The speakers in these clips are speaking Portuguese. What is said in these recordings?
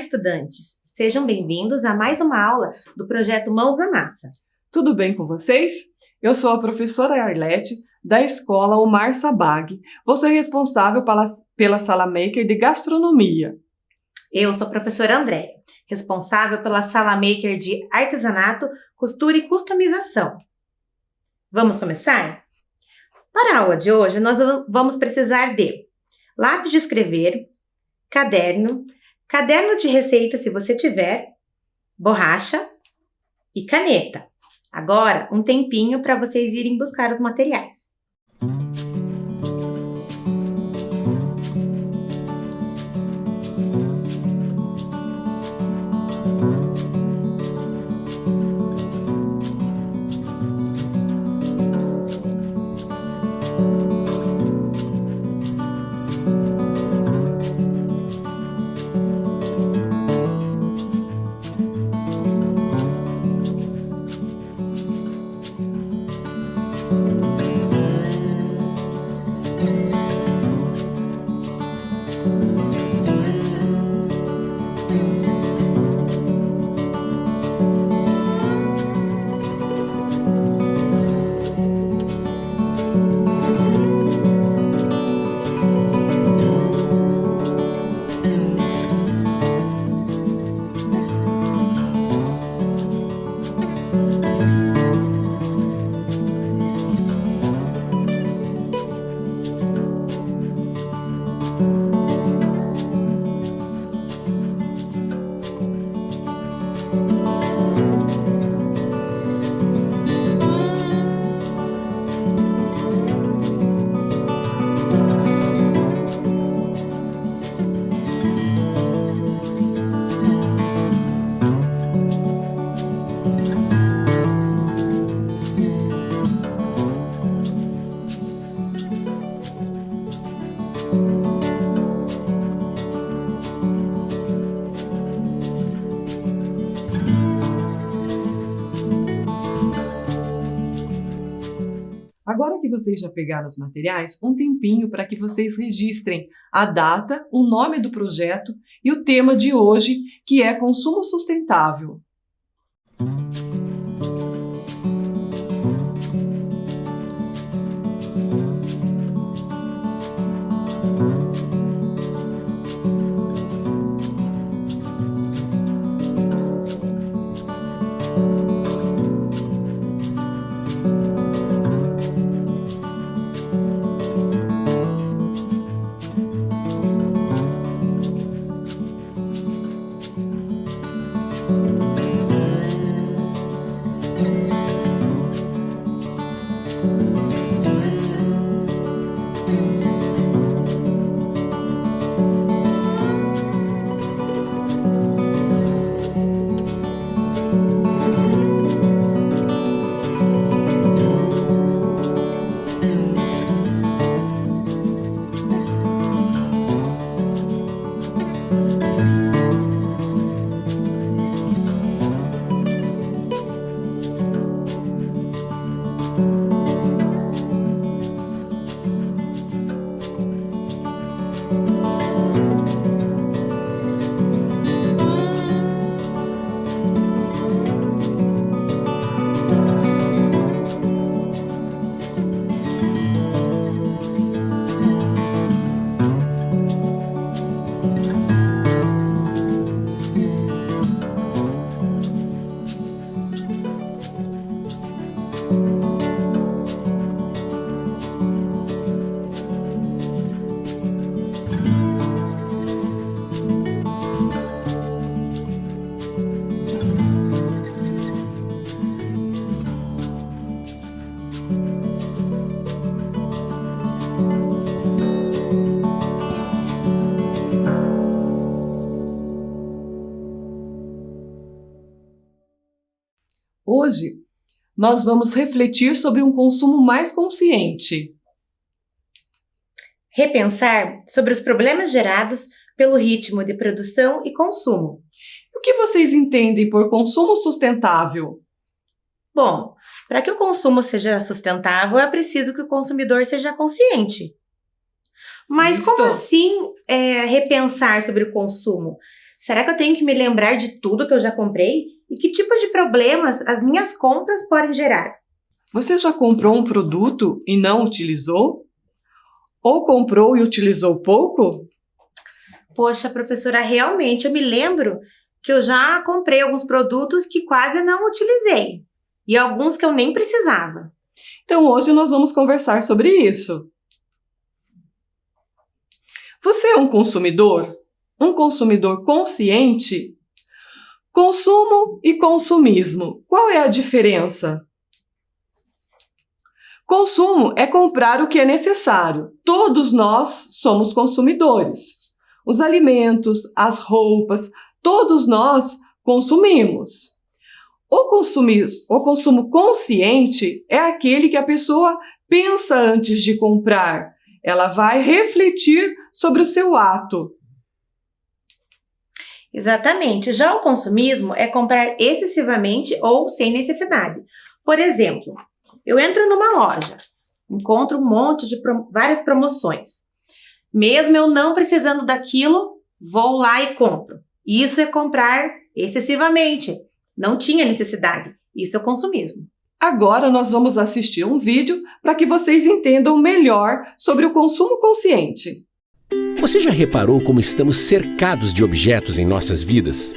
estudantes! Sejam bem-vindos a mais uma aula do projeto Mãos na Massa. Tudo bem com vocês? Eu sou a professora Arlete, da escola Omar Sabag. Vou ser responsável pela sala Maker de Gastronomia. Eu sou a professora Andréia, responsável pela sala Maker de Artesanato, Costura e Customização. Vamos começar? Para a aula de hoje, nós vamos precisar de lápis de escrever, caderno de receita se você tiver, borracha e caneta. Agora, um tempinho para vocês irem buscar os materiais. Agora que vocês já pegaram os materiais, um tempinho para que vocês registrem a data, o nome do projeto e o tema de hoje, que é consumo sustentável. Hoje, nós vamos refletir sobre um consumo mais consciente. Repensar sobre os problemas gerados pelo ritmo de produção e consumo. O que vocês entendem por consumo sustentável? Bom, para que o consumo seja sustentável, é preciso que o consumidor seja consciente. Mas como assim repensar sobre o consumo? Será que eu tenho que me lembrar de tudo que eu já comprei? E que tipos de problemas as minhas compras podem gerar? Você já comprou um produto e não utilizou? Ou comprou e utilizou pouco? Poxa, professora, realmente eu me lembro que eu já comprei alguns produtos que quase não utilizei. E alguns que eu nem precisava. Então hoje nós vamos conversar sobre isso. Você é um consumidor? Um consumidor consciente? Consumo e consumismo. Qual é a diferença? Consumo é comprar o que é necessário. Todos nós somos consumidores. Os alimentos, as roupas, todos nós consumimos. O consumo consciente é aquele que a pessoa pensa antes de comprar. Ela vai refletir sobre o seu ato. Exatamente. Já o consumismo é comprar excessivamente ou sem necessidade. Por exemplo, eu entro numa loja, encontro um monte de várias promoções. Mesmo eu não precisando daquilo, vou lá e compro. Isso é comprar excessivamente. Não tinha necessidade. Isso é o consumismo. Agora nós vamos assistir um vídeo para que vocês entendam melhor sobre o consumo consciente. Você já reparou como estamos cercados de objetos em nossas vidas?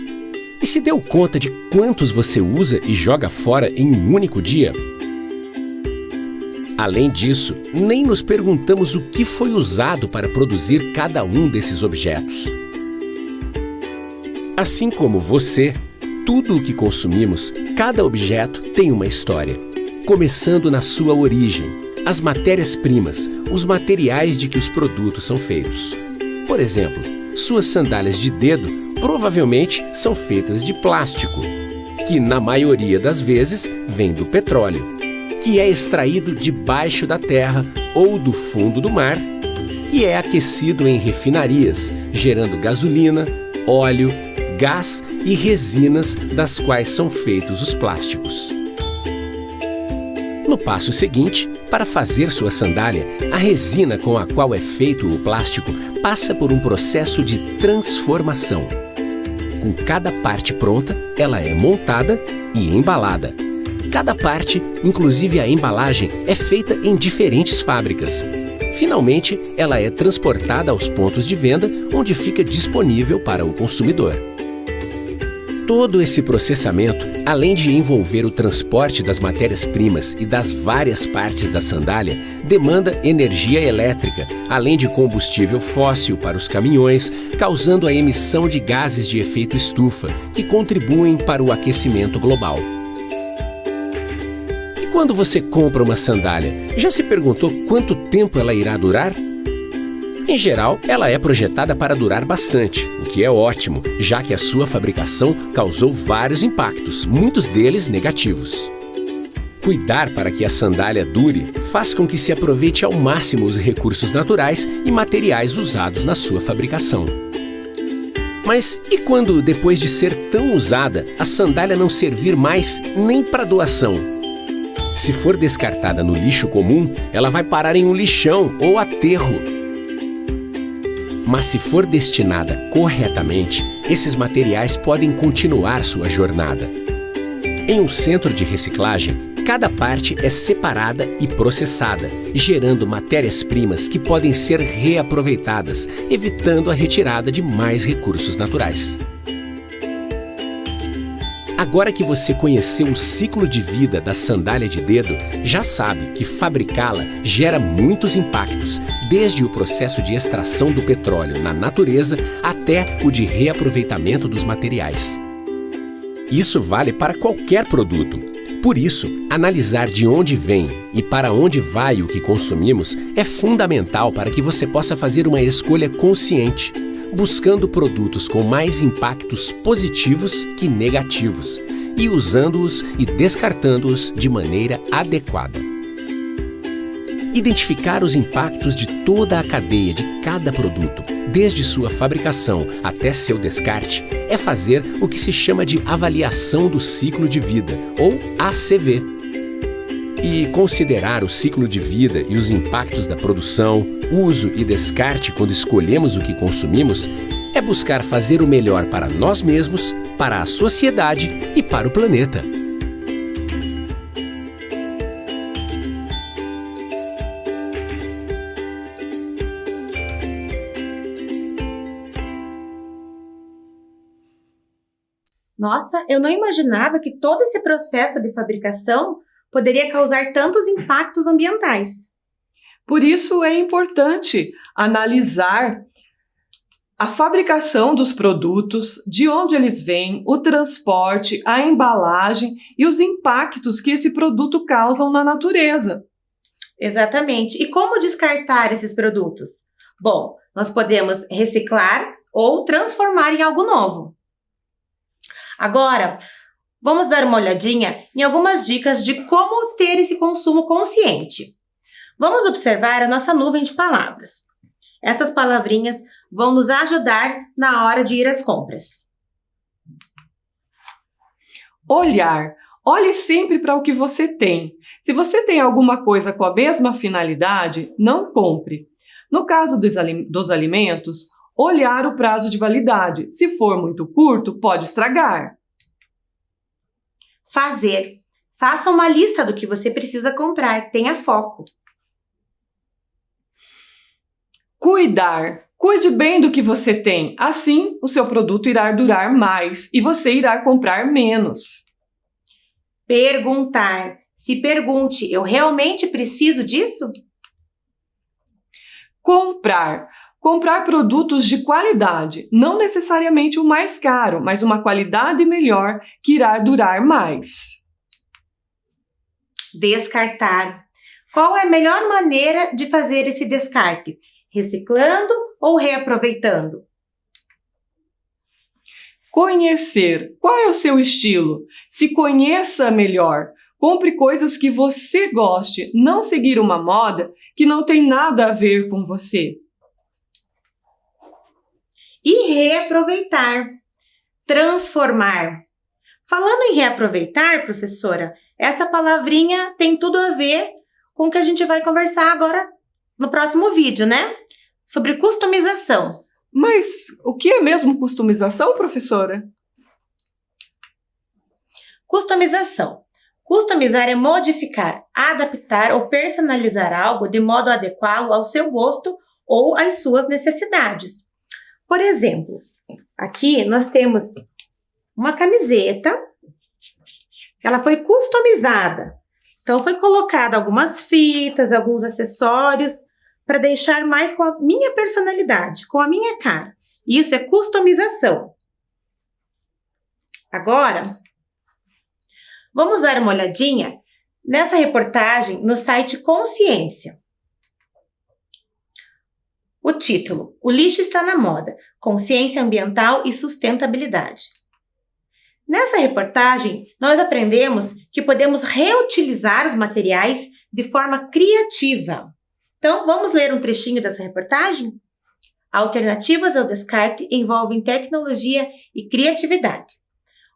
E se deu conta de quantos você usa e joga fora em um único dia? Além disso, nem nos perguntamos o que foi usado para produzir cada um desses objetos. Assim como você, tudo o que consumimos, cada objeto tem uma história. Começando na sua origem, as matérias-primas, os materiais de que os produtos são feitos. Por exemplo, suas sandálias de dedo provavelmente são feitas de plástico, que na maioria das vezes vem do petróleo, que é extraído debaixo da terra ou do fundo do mar e é aquecido em refinarias, gerando gasolina, óleo, gás e resinas das quais são feitos os plásticos. No passo seguinte, para fazer sua sandália, a resina com a qual é feito o plástico passa por um processo de transformação. Com cada parte pronta, ela é montada e embalada. Cada parte, inclusive a embalagem, é feita em diferentes fábricas. Finalmente, ela é transportada aos pontos de venda, onde fica disponível para o consumidor. Todo esse processamento, além de envolver o transporte das matérias-primas e das várias partes da sandália, demanda energia elétrica, além de combustível fóssil para os caminhões, causando a emissão de gases de efeito estufa, que contribuem para o aquecimento global. E quando você compra uma sandália, já se perguntou quanto tempo ela irá durar? Em geral, ela é projetada para durar bastante, o que é ótimo, já que a sua fabricação causou vários impactos, muitos deles negativos. Cuidar para que a sandália dure faz com que se aproveite ao máximo os recursos naturais e materiais usados na sua fabricação. Mas e quando, depois de ser tão usada, a sandália não servir mais nem para doação? Se for descartada no lixo comum, ela vai parar em um lixão ou aterro. Mas se for destinada corretamente, esses materiais podem continuar sua jornada. Em um centro de reciclagem, cada parte é separada e processada, gerando matérias-primas que podem ser reaproveitadas, evitando a retirada de mais recursos naturais. Agora que você conheceu o ciclo de vida da sandália de dedo, já sabe que fabricá-la gera muitos impactos, desde o processo de extração do petróleo na natureza até o de reaproveitamento dos materiais. Isso vale para qualquer produto. Por isso, analisar de onde vem e para onde vai o que consumimos é fundamental para que você possa fazer uma escolha consciente, buscando produtos com mais impactos positivos que negativos e usando-os e descartando-os de maneira adequada. Identificar os impactos de toda a cadeia de cada produto, desde sua fabricação até seu descarte, é fazer o que se chama de avaliação do ciclo de vida, ou ACV. E considerar o ciclo de vida e os impactos da produção, uso e descarte quando escolhemos o que consumimos é buscar fazer o melhor para nós mesmos, para a sociedade e para o planeta. Nossa, eu não imaginava que todo esse processo de fabricação poderia causar tantos impactos ambientais. Por isso é importante analisar a fabricação dos produtos, de onde eles vêm, o transporte, a embalagem e os impactos que esse produto causa na natureza. Exatamente. E como descartar esses produtos? Bom, nós podemos reciclar ou transformar em algo novo. Agora, vamos dar uma olhadinha em algumas dicas de como ter esse consumo consciente. Vamos observar a nossa nuvem de palavras. Essas palavrinhas vão nos ajudar na hora de ir às compras. Olhar. Olhe sempre para o que você tem. Se você tem alguma coisa com a mesma finalidade, não compre. No caso dos alimentos, olhar o prazo de validade. Se for muito curto, pode estragar. Fazer. Faça uma lista do que você precisa comprar. Tenha foco. Cuidar. Cuide bem do que você tem. Assim, o seu produto irá durar mais e você irá comprar menos. Perguntar. Se pergunte, eu realmente preciso disso? Comprar. Comprar produtos de qualidade, não necessariamente o mais caro, mas uma qualidade melhor que irá durar mais. Descartar. Qual é a melhor maneira de fazer esse descarte? Reciclando ou reaproveitando? Conhecer. Qual é o seu estilo? Se conheça melhor. Compre coisas que você goste, não seguir uma moda que não tem nada a ver com você. E reaproveitar. Transformar. Falando em reaproveitar, professora, essa palavrinha tem tudo a ver com o que a gente vai conversar agora no próximo vídeo, né? Sobre customização. Mas o que é mesmo customização, professora? Customização. Customizar é modificar, adaptar ou personalizar algo de modo a adequá-lo ao seu gosto ou às suas necessidades. Por exemplo, aqui nós temos uma camiseta, ela foi customizada. Então, foi colocado algumas fitas, alguns acessórios, para deixar mais com a minha personalidade, com a minha cara. Isso é customização. Agora, vamos dar uma olhadinha nessa reportagem no site Consciência. O título: O lixo está na moda, consciência ambiental e sustentabilidade. Nessa reportagem, nós aprendemos que podemos reutilizar os materiais de forma criativa. Então, vamos ler um trechinho dessa reportagem? Alternativas ao descarte envolvem tecnologia e criatividade.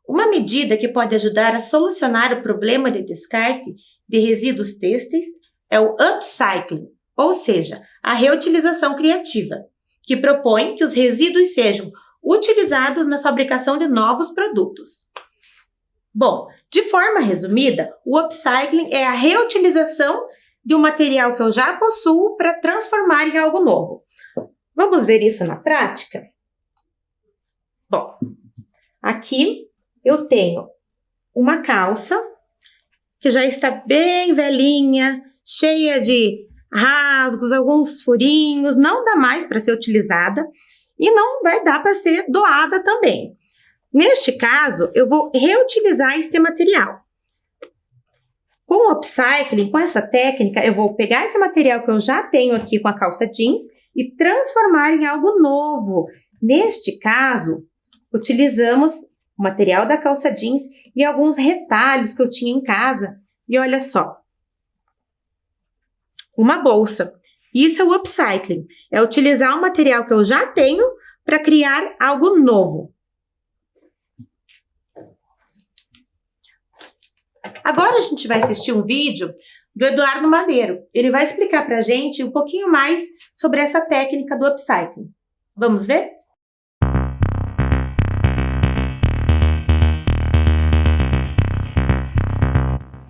Uma medida que pode ajudar a solucionar o problema de descarte de resíduos têxteis é o upcycling, ou seja, a reutilização criativa, que propõe que os resíduos sejam utilizados na fabricação de novos produtos. Bom, de forma resumida, o upcycling é a reutilização de um material que eu já possuo para transformar em algo novo. Vamos ver isso na prática? Bom, aqui eu tenho uma calça que já está bem velhinha, cheia de rasgos, alguns furinhos, não dá mais para ser utilizada e não vai dar para ser doada também. Neste caso, eu vou reutilizar este material. Com o upcycling, com essa técnica, eu vou pegar esse material que eu já tenho aqui com a calça jeans e transformar em algo novo. Neste caso, utilizamos o material da calça jeans e alguns retalhos que eu tinha em casa. E olha só, uma bolsa. Isso é o upcycling. É utilizar o material que eu já tenho para criar algo novo. Agora a gente vai assistir um vídeo do Eduardo Madeiro. Ele vai explicar para a gente um pouquinho mais sobre essa técnica do upcycling. Vamos ver?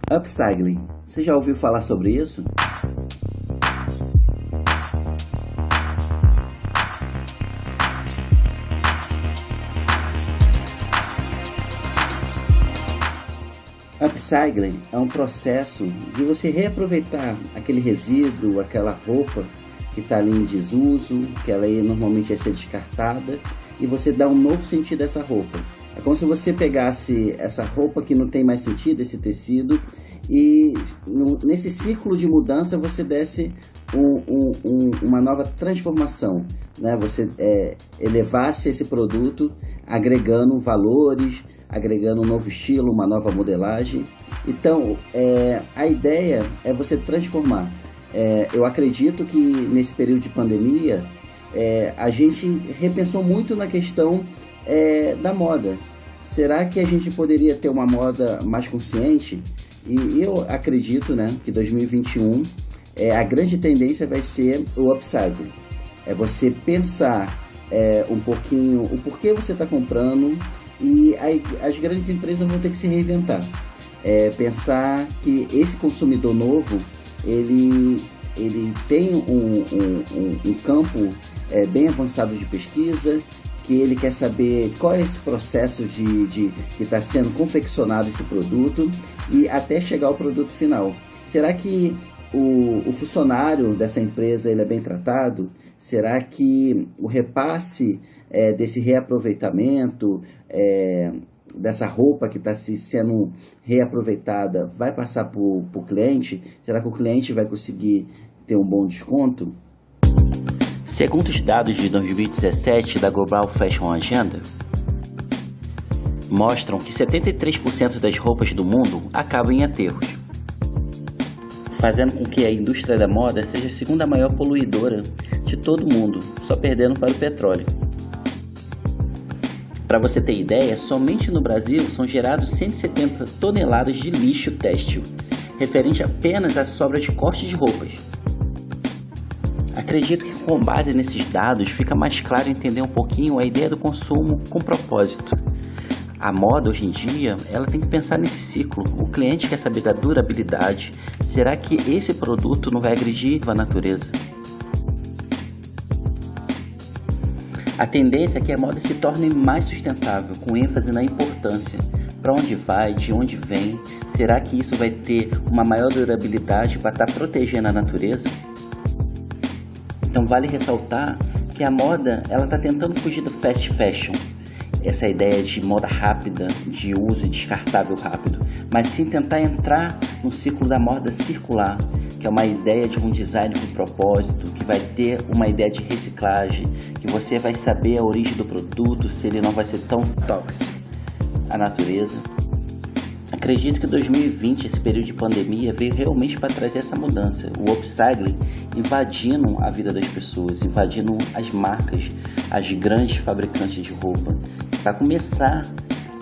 Upcycling. Você já ouviu falar sobre isso? Upcycling é um processo de você reaproveitar aquele resíduo, aquela roupa que está ali em desuso, que ela aí normalmente ia ser descartada, e você dá um novo sentido a essa roupa. É como se você pegasse essa roupa que não tem mais sentido, esse tecido, e nesse ciclo de mudança você desse uma nova transformação, né? Você elevasse esse produto agregando valores, agregando um novo estilo, uma nova modelagem. Então, a ideia é você transformar. Eu acredito que nesse período de pandemia, a gente repensou muito na questão da moda. Será que a gente poderia ter uma moda mais consciente? E eu acredito, né, que 2021 a grande tendência vai ser o upcycling. É você pensar um pouquinho o porquê você está comprando, e as grandes empresas vão ter que se reinventar. Pensar que esse consumidor novo, ele tem um campo bem avançado de pesquisa, que ele quer saber qual é esse processo que está sendo confeccionado esse produto e até chegar ao produto final. Será que o funcionário dessa empresa ele é bem tratado? Será que o repasse desse reaproveitamento, dessa roupa que está sendo reaproveitada, vai passar para o cliente? Será que o cliente vai conseguir ter um bom desconto? Segundo os dados de 2017 da Global Fashion Agenda, mostram que 73% das roupas do mundo acabam em aterros, fazendo com que a indústria da moda seja a segunda maior poluidora de todo o mundo, só perdendo para o petróleo. Para você ter ideia, somente no Brasil são gerados 170 toneladas de lixo têxtil, referente apenas à sobra de corte de roupas. Acredito que com base nesses dados fica mais claro entender um pouquinho a ideia do consumo com propósito. A moda hoje em dia, ela tem que pensar nesse ciclo. O cliente quer saber da durabilidade. Será que esse produto não vai agredir a natureza? A tendência é que a moda se torne mais sustentável, com ênfase na importância. Para onde vai, de onde vem? Será que isso vai ter uma maior durabilidade para estar protegendo a natureza? Então vale ressaltar que a moda está tentando fugir do fast fashion, essa ideia de moda rápida, de uso descartável rápido, mas sim tentar entrar no ciclo da moda circular, que é uma ideia de um design com propósito, que vai ter uma ideia de reciclagem, que você vai saber a origem do produto, se ele não vai ser tão tóxico à natureza. Acredito que 2020, esse período de pandemia, veio realmente para trazer essa mudança. O upcycling invadindo a vida das pessoas, invadindo as marcas, as grandes fabricantes de roupa, para começar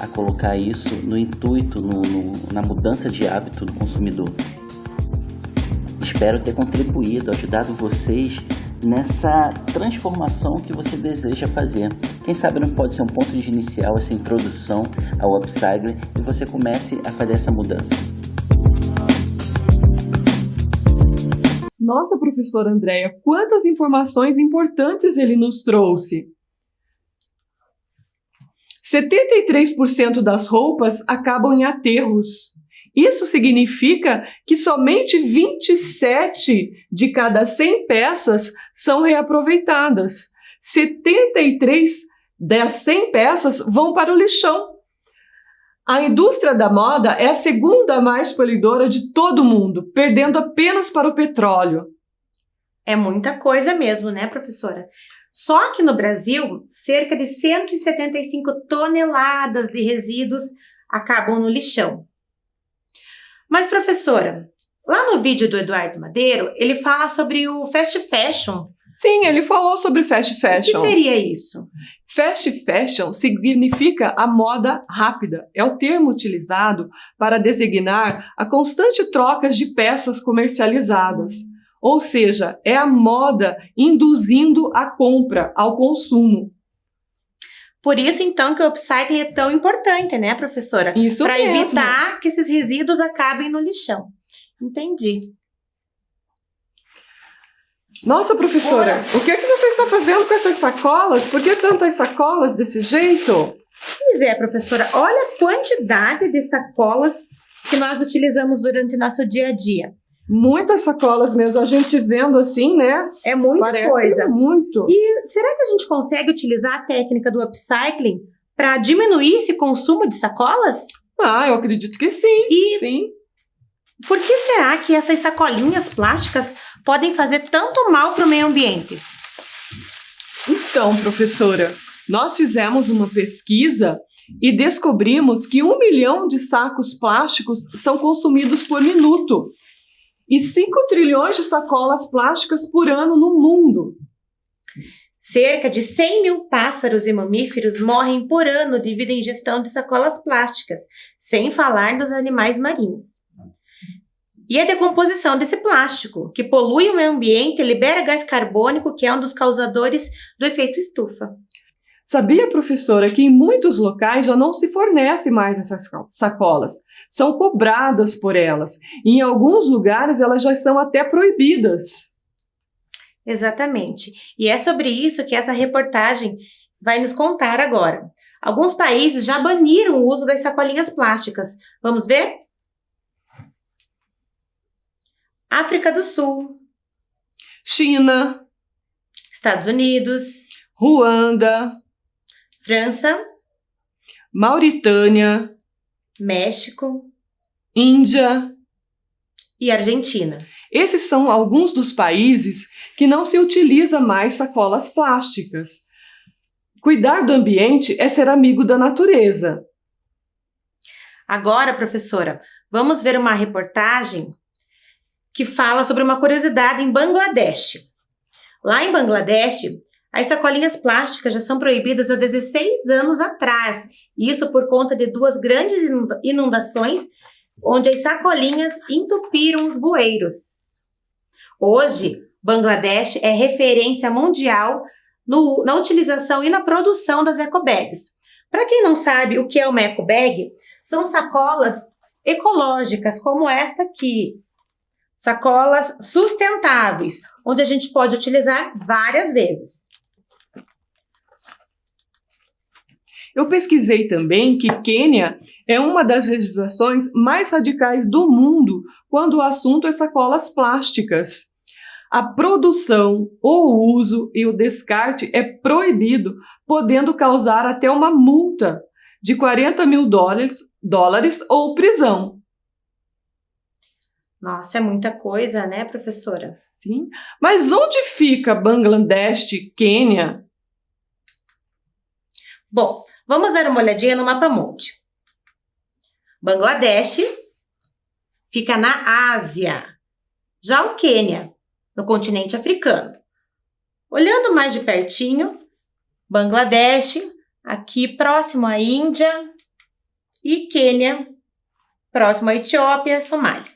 a colocar isso no intuito, na mudança de hábito do consumidor. Espero ter contribuído, ajudado vocês nessa transformação que você deseja fazer. Quem sabe não pode ser um ponto de inicial, essa introdução ao upcycling, e você comece a fazer essa mudança. Nossa, professora Andréia, quantas informações importantes ele nos trouxe! 73% das roupas acabam em aterros. Isso significa que somente 27 de cada 100 peças são reaproveitadas. 73 das 100 peças vão para o lixão. A indústria da moda é a segunda mais poluidora de todo o mundo, perdendo apenas para o petróleo. É muita coisa mesmo, né, professora? Só que no Brasil, cerca de 175 toneladas de resíduos acabam no lixão. Mas, professora, lá no vídeo do Eduardo Madeiro, ele fala sobre o fast fashion. Sim, ele falou sobre fast fashion. O que seria isso? Fast fashion significa a moda rápida. É o termo utilizado para designar a constante troca de peças comercializadas. Ou seja, é a moda induzindo a compra, ao consumo. Por isso, então, que o upcycling é tão importante, né, professora? Isso Para mesmo. evitar que esses resíduos acabem no lixão. Entendi. Nossa, professora, o que é que você está fazendo com essas sacolas? Por que tantas sacolas desse jeito? Pois é, professora, olha a quantidade de sacolas que nós utilizamos durante o nosso dia a dia. Muitas sacolas mesmo, a gente vendo assim, né? É muita Parece coisa. muito. E será que a gente consegue utilizar a técnica do upcycling para diminuir esse consumo de sacolas? Ah, eu acredito que sim. E Sim. por que será que essas sacolinhas plásticas podem fazer tanto mal para o meio ambiente? Então, professora, nós fizemos uma pesquisa e descobrimos que 1 milhão de sacos plásticos são consumidos por minuto e 5 trilhões de sacolas plásticas por ano no mundo. Cerca de 100 mil pássaros e mamíferos morrem por ano devido à ingestão de sacolas plásticas, sem falar dos animais marinhos. E a decomposição desse plástico, que polui o meio ambiente e libera gás carbônico, que é um dos causadores do efeito estufa. Sabia, professora, que em muitos locais já não se fornece mais essas sacolas. São cobradas por elas. E em alguns lugares elas já são até proibidas. Exatamente. E é sobre isso que essa reportagem vai nos contar agora. Alguns países já baniram o uso das sacolinhas plásticas. Vamos ver? África do Sul, China, Estados Unidos, Ruanda, França, Mauritânia, México Índia. e Argentina. Esses são alguns dos países que não se utiliza mais sacolas plásticas. Cuidar do ambiente é ser amigo da natureza. Agora, professora, vamos ver uma reportagem que fala sobre uma curiosidade em Bangladesh. Lá em Bangladesh, as sacolinhas plásticas já são proibidas há 16 anos atrás. Isso por conta de 2 grandes inundações, onde as sacolinhas entupiram os bueiros. Hoje, Bangladesh é referência mundial na utilização e na produção das ecobags. Para quem não sabe o que é uma ecobag, são sacolas ecológicas, como esta aqui. Sacolas sustentáveis, onde a gente pode utilizar várias vezes. Eu pesquisei também que Quênia é uma das legislações mais radicais do mundo quando o assunto é sacolas plásticas. A produção, o uso e o descarte é proibido, podendo causar até uma multa de $40 mil ou prisão. Nossa, é muita coisa, né, professora? Sim. Mas onde fica Bangladesh, Quênia? Bom, vamos dar uma olhadinha no mapa mundi. Bangladesh fica na Ásia. Já o Quênia, no continente africano. Olhando mais de pertinho, Bangladesh, aqui próximo à Índia, e Quênia, próximo à Etiópia e Somália.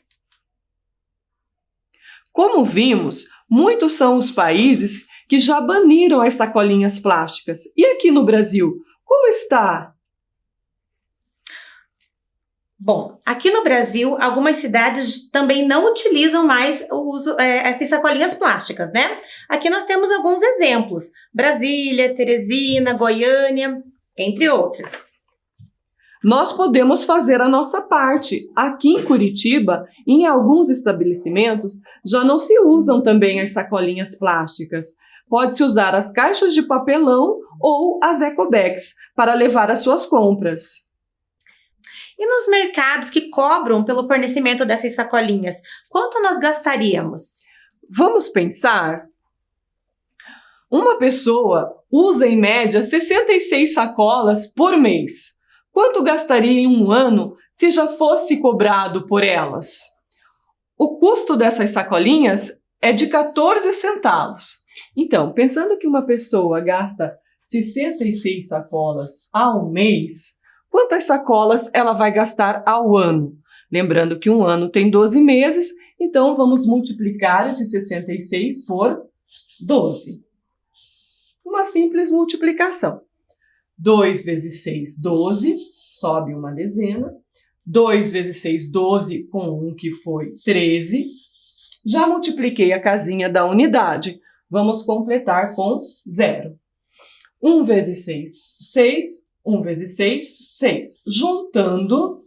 Como vimos, muitos são os países que já baniram as sacolinhas plásticas. E aqui no Brasil, como está? Bom, aqui no Brasil, algumas cidades também não utilizam mais o uso, essas sacolinhas plásticas, né? Aqui nós temos alguns exemplos. Brasília, Teresina, Goiânia, entre outras. Nós podemos fazer a nossa parte. Aqui em Curitiba, em alguns estabelecimentos, já não se usam também as sacolinhas plásticas. Pode-se usar as caixas de papelão ou as ecobags para levar as suas compras. E nos mercados que cobram pelo fornecimento dessas sacolinhas, quanto nós gastaríamos? Vamos pensar? Uma pessoa usa em média 66 sacolas por mês. Quanto gastaria em um ano se já fosse cobrado por elas? O custo dessas sacolinhas é de 14 centavos. Então, pensando que uma pessoa gasta 66 sacolas ao mês, quantas sacolas ela vai gastar ao ano? Lembrando que um ano tem 12 meses, então vamos multiplicar esse 66 por 12. Uma simples multiplicação. 2 vezes 6, 12, sobe uma dezena. 2 vezes 6, 12, com 1, que foi 13. Já multipliquei a casinha da unidade. Vamos completar com 0. 1 vezes 6, 6. 1 vezes 6, 6. Juntando,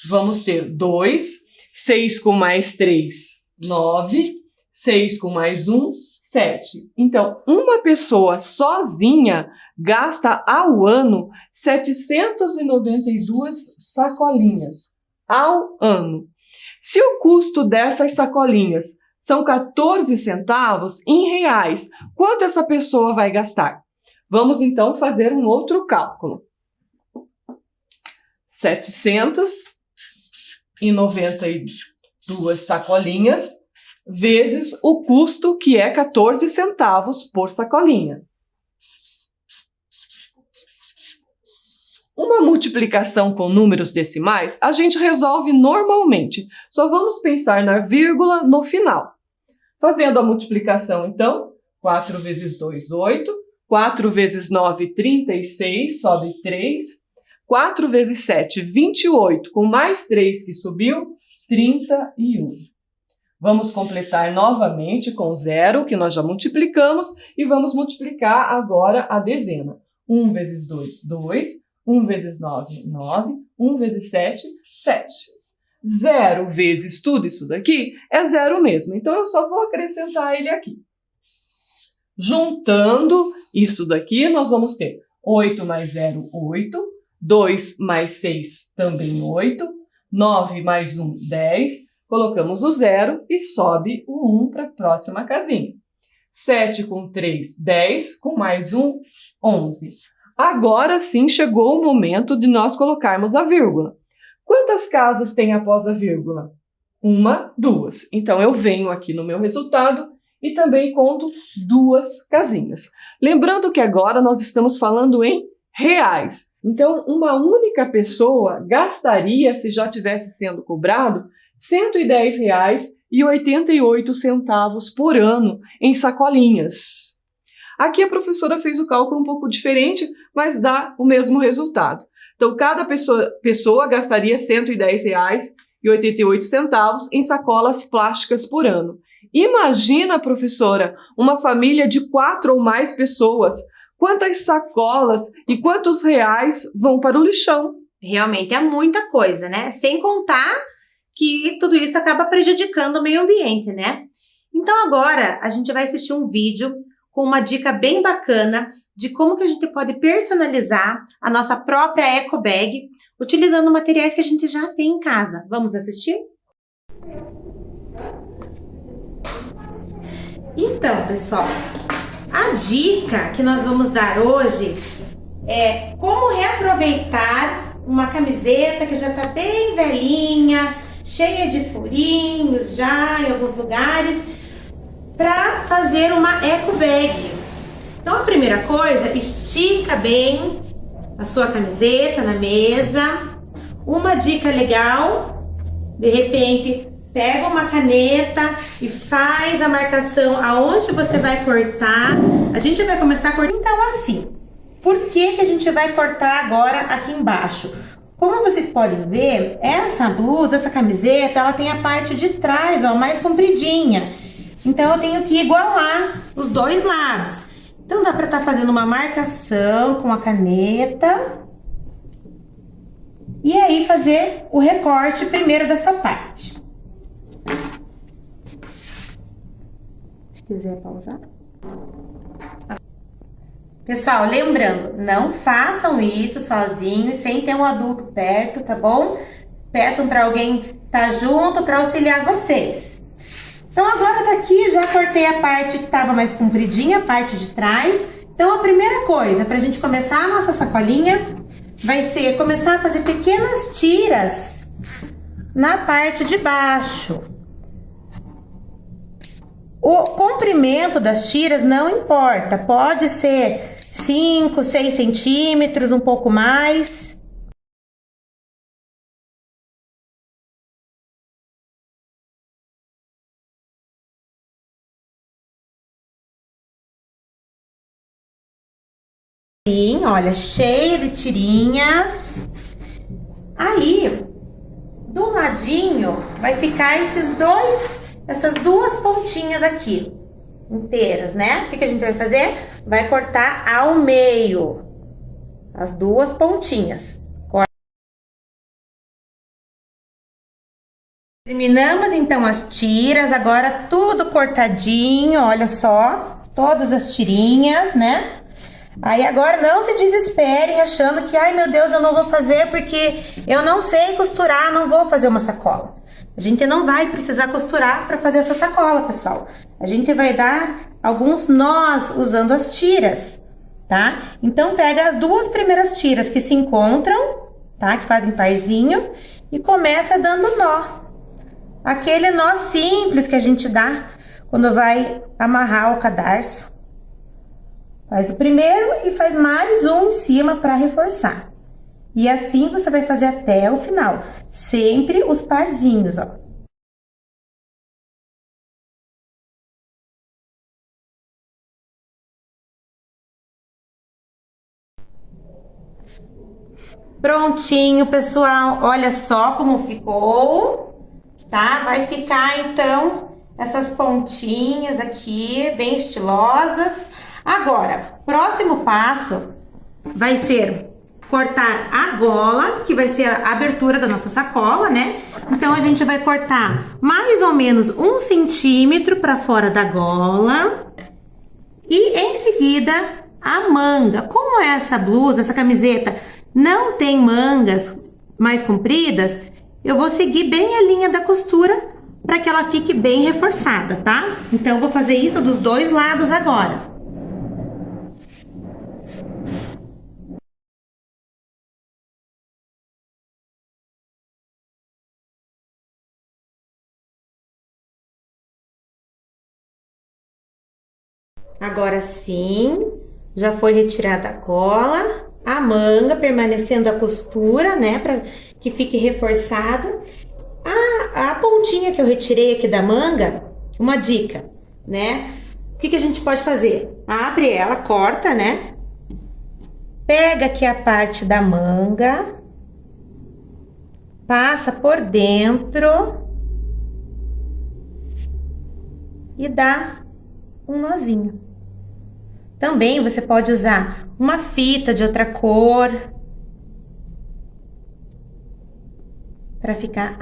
vamos ter 2. 6 com mais 3, 9. 6 com mais 1, 7. Então, uma pessoa sozinha gasta ao ano 792 sacolinhas. Ao ano. Se o custo dessas sacolinhas são 14 centavos, em reais, quanto essa pessoa vai gastar? Vamos então fazer um outro cálculo. 792 sacolinhas vezes o custo, que é 14 centavos por sacolinha. Uma multiplicação com números decimais a gente resolve normalmente. Só vamos pensar na vírgula no final. Fazendo a multiplicação, então, 4 vezes 2, 8. 4 vezes 9, 36, sobe 3. 4 vezes 7, 28, com mais 3 que subiu, 31. Vamos completar novamente com 0, que nós já multiplicamos, e vamos multiplicar agora a dezena. 1 vezes 2, 2. 1 vezes 9, 9. 1 vezes 7, 7. 0 vezes tudo isso daqui é 0 mesmo. Então, eu só vou acrescentar ele aqui. Juntando isso daqui, nós vamos ter 8 mais 0, 8. 2 mais 6, também 8. 9 mais 1, 10. Colocamos o 0 e sobe o 1 para a próxima casinha. 7 com 3, 10. Com mais 1, 11. Agora sim chegou o momento de nós colocarmos a vírgula. Quantas casas tem após a vírgula? 1, 2. Então, eu venho aqui no meu resultado e também conto 2 casinhas. Lembrando que agora nós estamos falando em reais. Então, uma única pessoa gastaria, se já tivesse sendo cobrado, R$ 110,88 por ano em sacolinhas. Aqui a professora fez o cálculo um pouco diferente, mas dá o mesmo resultado. Então, cada pessoa gastaria R$ 110,88 em sacolas plásticas por ano. Imagina, professora, uma família de 4 ou mais pessoas. Quantas sacolas e quantos reais vão para o lixão? Realmente é muita coisa, né? Sem contar que tudo isso acaba prejudicando o meio ambiente, né? Então agora a gente vai assistir um vídeo com uma dica bem bacana de como que a gente pode personalizar a nossa própria eco bag utilizando materiais que a gente já tem em casa. Vamos assistir? Então, pessoal, a dica que nós vamos dar hoje é como reaproveitar uma camiseta que já está bem velhinha, cheia de furinhos já em alguns lugares, para fazer uma eco bag. Então, a primeira coisa, estica bem a sua camiseta na mesa. Uma dica legal, de repente, pega uma caneta e faz a marcação aonde você vai cortar. A gente vai começar a cortar, então, assim. Por que a gente vai cortar agora aqui embaixo? Como vocês podem ver, essa blusa, essa camiseta, ela tem a parte de trás, ó, mais compridinha. Então, eu tenho que igualar os dois lados. Então, dá para estar fazendo uma marcação com a caneta. E aí, fazer o recorte primeiro dessa parte. Se quiser pausar. Pessoal, lembrando, não façam isso sozinhos, sem ter um adulto perto, tá bom? Peçam para alguém estar junto para auxiliar vocês. Então, agora daqui já cortei a parte que estava mais compridinha, a parte de trás. Então, a primeira coisa para a gente começar a nossa sacolinha vai ser começar a fazer pequenas tiras na parte de baixo. O comprimento das tiras não importa, pode ser 5, 6 centímetros, um pouco mais. olha, cheia de tirinhas. Aí, do ladinho, vai ficar essas duas pontinhas aqui, inteiras, né? O que a gente vai fazer? Vai cortar ao meio, as duas pontinhas. Terminamos então as tiras, agora tudo cortadinho, olha só, todas as tirinhas, né? Aí agora não se desesperem achando que, ai meu Deus, eu não vou fazer porque eu não sei costurar, não vou fazer uma sacola. A gente não vai precisar costurar para fazer essa sacola, pessoal. A gente vai dar alguns nós usando as tiras, tá? Então pega as duas primeiras tiras que se encontram, tá? Que fazem parzinho e começa dando nó. Aquele nó simples que a gente dá quando vai amarrar o cadarço. Faz o primeiro e faz mais um em cima para reforçar. E assim você vai fazer até o final. Sempre os parzinhos, ó. Prontinho, pessoal. Olha só como ficou. Tá? Vai ficar, então, essas pontinhas aqui, bem estilosas. Agora, próximo passo vai ser cortar a gola, que vai ser a abertura da nossa sacola, né? Então, a gente vai cortar mais ou menos 1 centímetro para fora da gola. E, em seguida, a manga. Como essa blusa, essa camiseta, não tem mangas mais compridas, eu vou seguir bem a linha da costura para que ela fique bem reforçada, tá? Então, eu vou fazer isso dos dois lados agora. Agora sim, já foi retirada a gola, a manga, permanecendo a costura, né, para que fique reforçada. A pontinha que eu retirei aqui da manga, uma dica, né? O que a gente pode fazer? Abre ela, corta, né? Pega aqui a parte da manga, passa por dentro e dá um nozinho. Também você pode usar uma fita de outra cor para ficar.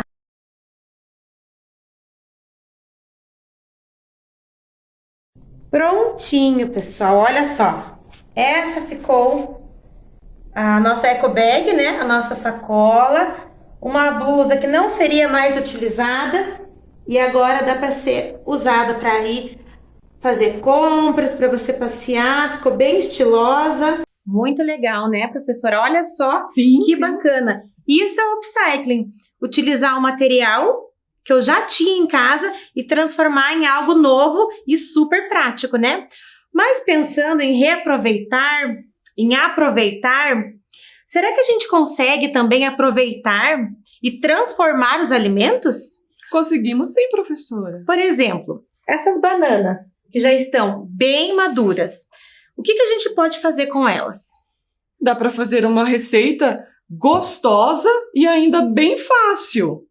Prontinho, pessoal. Olha só. Essa ficou a nossa eco bag, né? A nossa sacola. Uma blusa que não seria mais utilizada e agora dá para ser usada para ir fazer compras, para você passear, ficou bem estilosa. Muito legal, né, professora? Olha só, Sim, que sim. bacana. Isso é upcycling, utilizar o material que eu já tinha em casa e transformar em algo novo e super prático, né? Mas pensando em reaproveitar, em aproveitar, será que a gente consegue também aproveitar e transformar os alimentos? Conseguimos sim, professora. Por exemplo, essas bananas que já estão bem maduras, o que a gente pode fazer com elas? Dá para fazer uma receita gostosa e ainda bem fácil.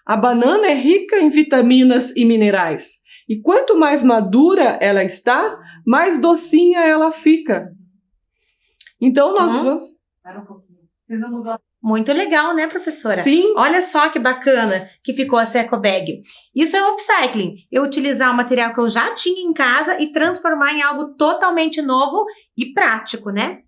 A banana é rica em vitaminas e minerais. E quanto mais madura ela está, mais docinha ela fica. Então, nós vamos... Espera um pouquinho. Vocês vão mudar. Muito legal, né, professora? Sim. Olha só que bacana que ficou essa eco bag. Isso é upcycling. Eu utilizar o material que eu já tinha em casa e transformar em algo totalmente novo e prático, né?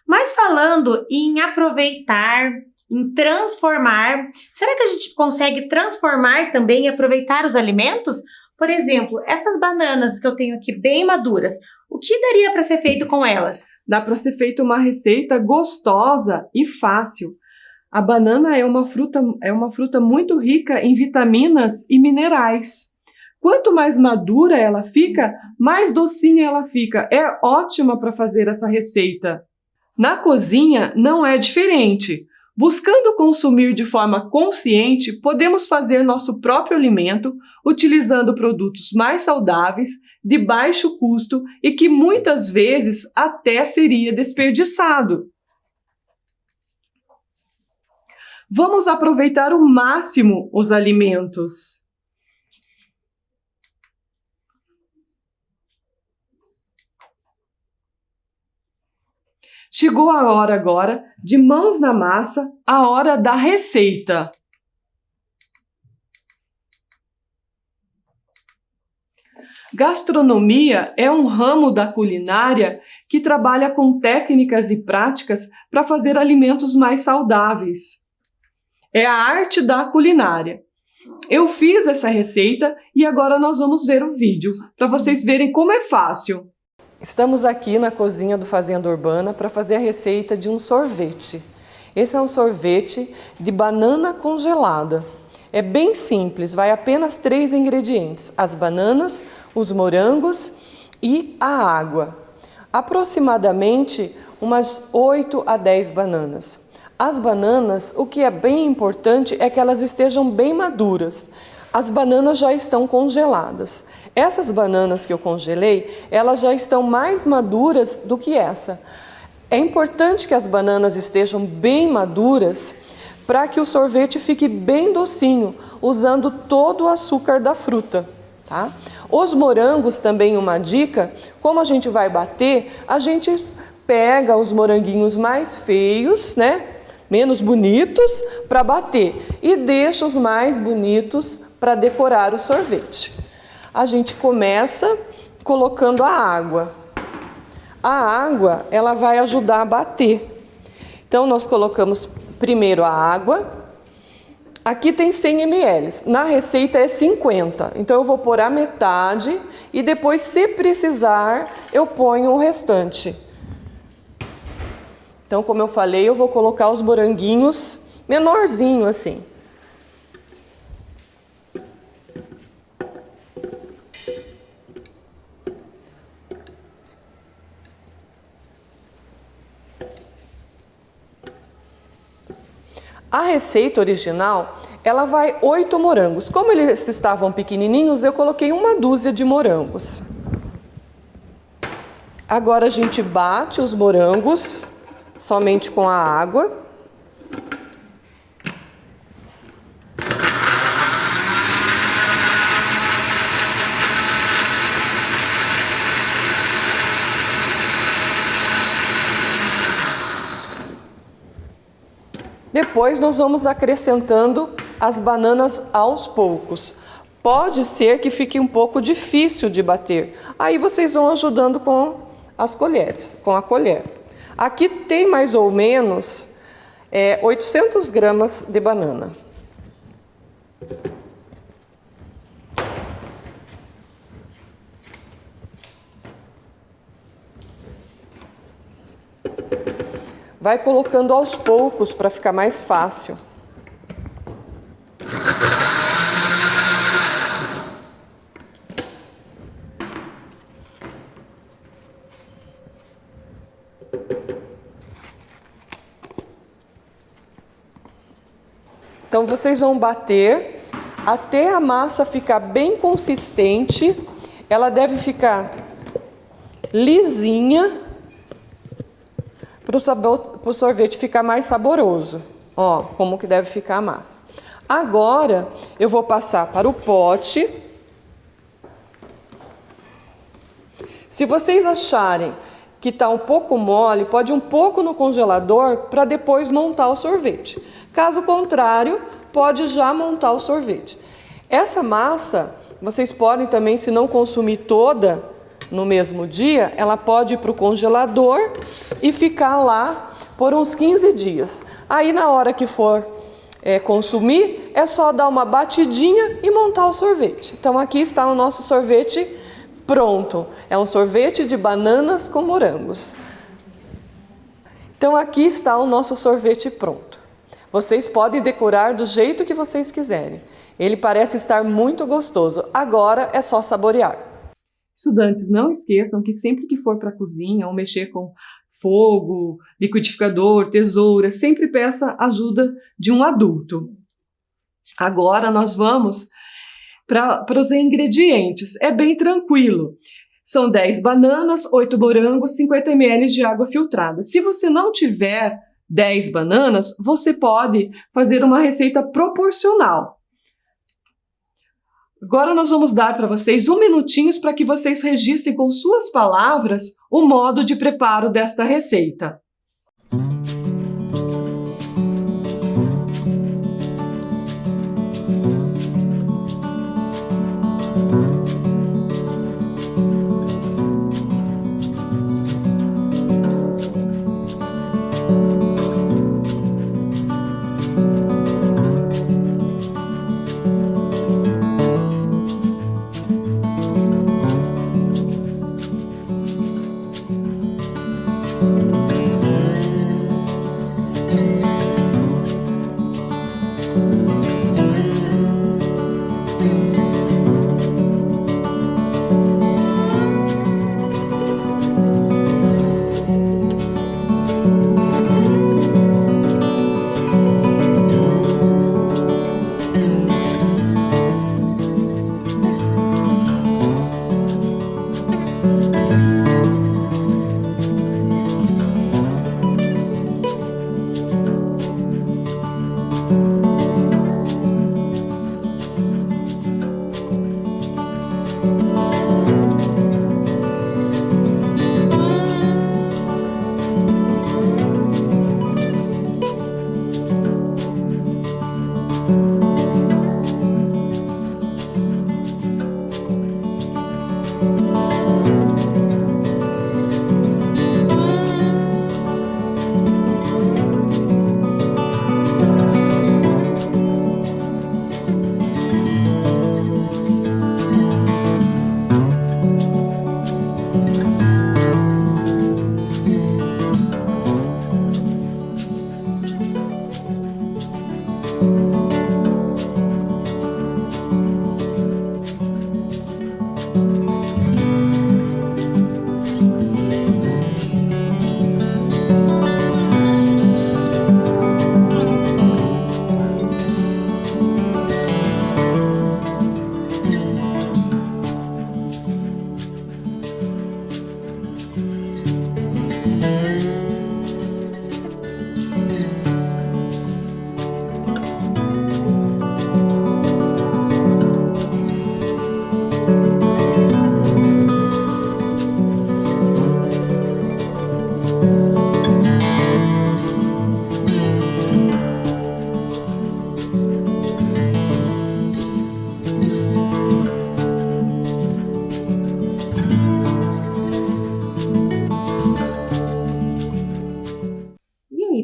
Mas falando em aproveitar, em transformar, será que a gente consegue transformar também e aproveitar os alimentos? Por exemplo, essas bananas que eu tenho aqui bem maduras, o que daria para ser feito com elas? Dá para ser feita uma receita gostosa e fácil. A banana é uma fruta muito rica em vitaminas e minerais. Quanto mais madura ela fica, mais docinha ela fica. É ótima para fazer essa receita. Na cozinha não é diferente. Buscando consumir de forma consciente, podemos fazer nosso próprio alimento utilizando produtos mais saudáveis de baixo custo e que muitas vezes até seria desperdiçado. Vamos aproveitar ao máximo os alimentos. Chegou a hora agora, de mãos na massa, a hora da receita. Gastronomia é um ramo da culinária que trabalha com técnicas e práticas para fazer alimentos mais saudáveis. É a arte da culinária. Eu fiz essa receita e agora nós vamos ver o vídeo para vocês verem como é fácil. Estamos aqui na cozinha do Fazenda Urbana para fazer a receita de um sorvete. Esse é um sorvete de banana congelada. É bem simples, vai apenas 3 ingredientes: as bananas, os morangos e a água. Aproximadamente umas 8 a 10 bananas. As bananas, o que é bem importante é que elas estejam bem maduras. As bananas já estão congeladas. Essas bananas que eu congelei, elas já estão mais maduras do que essa. É importante que as bananas estejam bem maduras para que o sorvete fique bem docinho, usando todo o açúcar da fruta, tá? Os morangos também, uma dica: como a gente vai bater, a gente pega os moranguinhos mais feios, né? Menos bonitos para bater e deixa os mais bonitos para decorar o sorvete. A gente começa colocando a água. A água, ela vai ajudar a bater. Então, nós colocamos primeiro a água. Aqui tem 100 ml, na receita é 50. Então, eu vou pôr a metade e depois, se precisar, eu ponho o restante. Então, como eu falei, eu vou colocar os moranguinhos menorzinho assim. A receita original, ela vai 8 morangos. Como eles estavam pequenininhos, eu coloquei 1 dúzia de morangos. Agora a gente bate os morangos somente com a água. Depois nós vamos acrescentando as bananas aos poucos. Pode ser que fique um pouco difícil de bater. Aí vocês vão ajudando com as colheres, com a colher. Aqui tem mais ou menos 800 gramas de banana. Vai colocando aos poucos para ficar mais fácil. Então vocês vão bater até a massa ficar bem consistente. Ela deve ficar lisinha para o sorvete ficar mais saboroso. Ó, como que deve ficar a massa. Agora eu vou passar para o pote. Se vocês acharem que está um pouco mole, pode ir um pouco no congelador para depois montar o sorvete. Caso contrário, pode já montar o sorvete. Essa massa, vocês podem também, se não consumir toda no mesmo dia, ela pode ir para o congelador e ficar lá por uns 15 dias. Aí, na hora que for consumir, é só dar uma batidinha e montar o sorvete. Então, aqui está o nosso sorvete pronto. É um sorvete de bananas com morangos. Então, aqui está o nosso sorvete pronto. Vocês podem decorar do jeito que vocês quiserem. Ele parece estar muito gostoso. Agora é só saborear. Estudantes, não esqueçam que sempre que for para a cozinha ou mexer com fogo, liquidificador, tesoura, sempre peça ajuda de um adulto. Agora nós vamos para os ingredientes. É bem tranquilo. São 10 bananas, 8 morangos, 50 ml de água filtrada. Se você não tiver 10 bananas, você pode fazer uma receita proporcional. Agora nós vamos dar para vocês 1 minutinho para que vocês registrem com suas palavras o modo de preparo desta receita.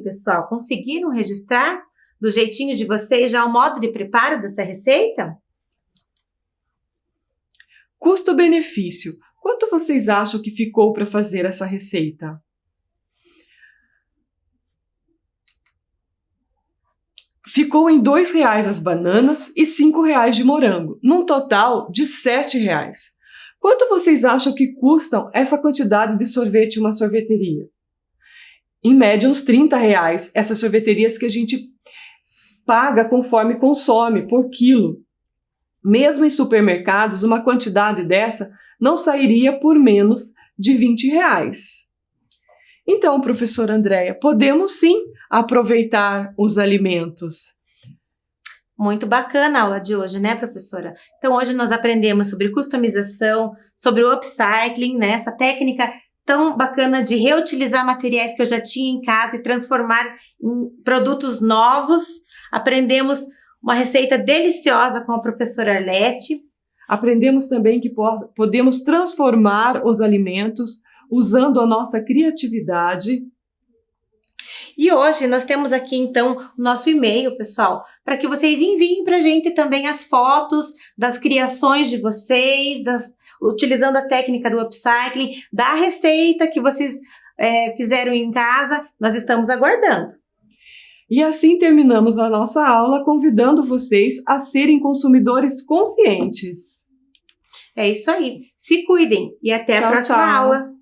Pessoal, conseguiram registrar do jeitinho de vocês já o modo de preparo dessa receita? Custo-benefício. Quanto vocês acham que ficou para fazer essa receita? Ficou em R$ 2,00 as bananas e R$ 5,00 de morango, num total de R$ 7,00. Quanto vocês acham que custam essa quantidade de sorvete em uma sorveteria? Em média, uns R$ 30,00, essas sorveterias que a gente paga conforme consome, por quilo. Mesmo em supermercados, uma quantidade dessa não sairia por menos de R$ 20,00. Então, professora Andréia, podemos sim aproveitar os alimentos. Muito bacana a aula de hoje, né, professora? Então, hoje nós aprendemos sobre customização, sobre o upcycling, né, essa técnica tão bacana de reutilizar materiais que eu já tinha em casa e transformar em produtos novos. Aprendemos uma receita deliciosa com a professora Arlete. Aprendemos também que podemos transformar os alimentos usando a nossa criatividade. E hoje nós temos aqui, então, o nosso e-mail, pessoal, para que vocês enviem para a gente também as fotos das criações de vocês, utilizando a técnica do upcycling, da receita que vocês fizeram em casa. Nós estamos aguardando. E assim terminamos a nossa aula, convidando vocês a serem consumidores conscientes. É isso aí. Se cuidem e até a próxima aula.